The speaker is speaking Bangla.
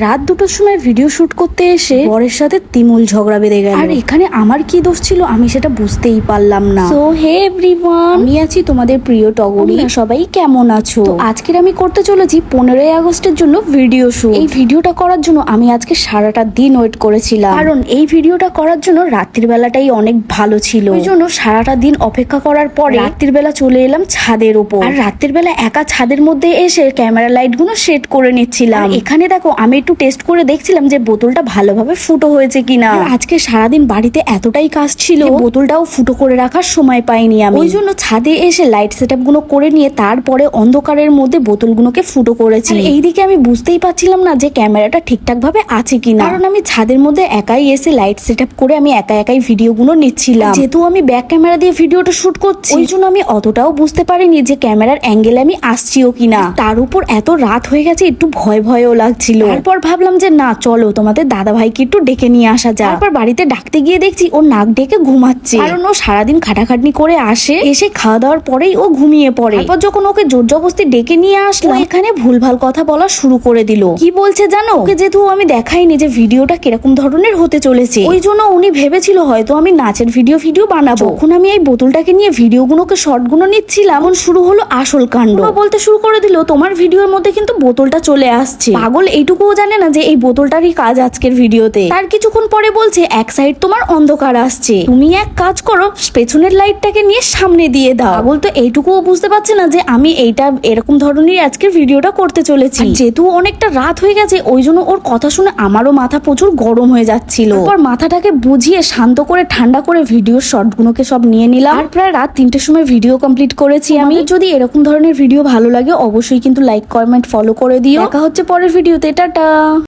রাত 2টোর সময় ভিডিও শুট করতে এসে বরের সাথে তিমুল ঝগড়া বেঁধে গেল। আর এখানে আমার কি দোষ ছিল আমি সেটা বুঝতেই পারলাম না। সো হে এভরিওয়ান, আমি আছি তোমাদের প্রিয় টগরি। সবাই কেমন আছো? তো আজকের আমি করতে চলেছি 15ই আগস্টের জন্য ভিডিও শুট। এই ভিডিওটা করার জন্য আমি আজকে সারাটা দিন ওয়েট করেছিলাম, কারণ এই ভিডিওটা করার জন্য রাত্রির বেলাটাই অনেক ভালো ছিল। ওই জন্য সারাটা দিন অপেক্ষা করার পরে রাত্রির বেলা চলে এলাম ছাদের উপর। আর রাত্রির বেলা একা ছাদের মধ্যে এসে ক্যামেরা লাইট গুলো সেট করে নিচ্ছিলাম। এখানে দেখো আমি একটু টেস্ট করে দেখছিলাম যে বোতলটা ভালোভাবে ফুটো হয়েছে কিনা। আজকে সারাদিন বাড়িতে এতটাই কাজ ছিল বোতলটাও ফুটো করে রাখার সময় পাইনি আমি। ওই জন্য ছাদে এসে লাইট সেট আপ গুলো করে নিয়ে তারপরে অন্ধকারের মধ্যে বোতলগুলোকে ফুটো করেছি। এইদিকে আমি বুঝতেই পারছিলাম না যে ক্যামেরাটা ঠিকঠাক ভাবে আছে কিনা, কারণ আমি ছাদের মধ্যে একাই এসে লাইট সেট আপ করে আমি একাই ভিডিও গুলো নিচ্ছিলাম। যেহেতু আমি ব্যাক ক্যামেরা দিয়ে ভিডিওটা শুট করছি ওই জন্য আমি অতটাও বুঝতে পারিনি যে ক্যামেরার অ্যাঙ্গেলে আমি আসছিও কিনা। তার উপর এত রাত হয়ে গেছে একটু ভয়ও লাগছিল। তারপর ভাবলাম যে না চলো তোমাদের দাদা ভাইকে একটু ডেকে নিয়ে আসা যাক। তারপর বাড়িতে ডাকতে গিয়ে দেখছি ও নাক ডেকে ঘুমাচ্ছে, কারণ ও সারাদিন খাটাখাটনি করে আসে, এসে খাওয়া দাওয়ার পরেই ও ঘুমিয়ে পড়ে। তারপর যখন ওকে জোর জবরদস্তি ডেকে নিয়ে আসলাম এখানে ভুলভাল কথা বলা শুরু করে দিল। কি বলছে জানো? ওকে যেহেতু আমি দেখাইনি যে ভিডিওটা কিরকম ধরনের হতে চলেছে ওই জন্য উনি ভেবেছিল হয়তো আমি নাচের ভিডিও বানাবো। যখন আমি এই বোতলটাকে নিয়ে ভিডিও গুলোকে শর্ট গুলো নিচ্ছিলাম তখন শুরু হলো আসল কাণ্ড। বলতে শুরু করে দিল তোমার ভিডিওর মধ্যে কিন্তু বোতলটা চলে আসছে। পাগল এইটুকুও জানে না যে এই বোতলটারই কাজ আজকের ভিডিওতে। তার কিছুক্ষণ পরে বলছে এক সাইড তোমার অন্ধকার আসছে, তুমি এক কাজ করো পেছনের লাইটটাকে নিয়ে সামনে দিয়ে দাও। পাগল তো এইটুকুও বুঝতে পারছে না যে আমি এইটা এরকম ধরনের আজকের ভিডিওটা করতে চলেছি। যেহেতু অনেকটা রাত হয়ে গেছে ওই জন্য ওর কথা শুনে আমারও মাথা প্রচুর গরম হয়ে যাচ্ছিল। তারপর মাথাটাকে বুঝিয়ে শান্ত করে ঠান্ডা করে ভিডিওর শর্ট গুলোকে সব নিয়ে নিলাম। আর প্রায় রাত 3টের সময় ভিডিও কমপ্লিট করেছি আমি। যদি এরকম ধরনের ভিডিও ভালো লাগে অবশ্যই কিন্তু লাইক কমেন্ট ফলো করে দিও। দেখা হচ্ছে পরের ভিডিওতে। টাটা।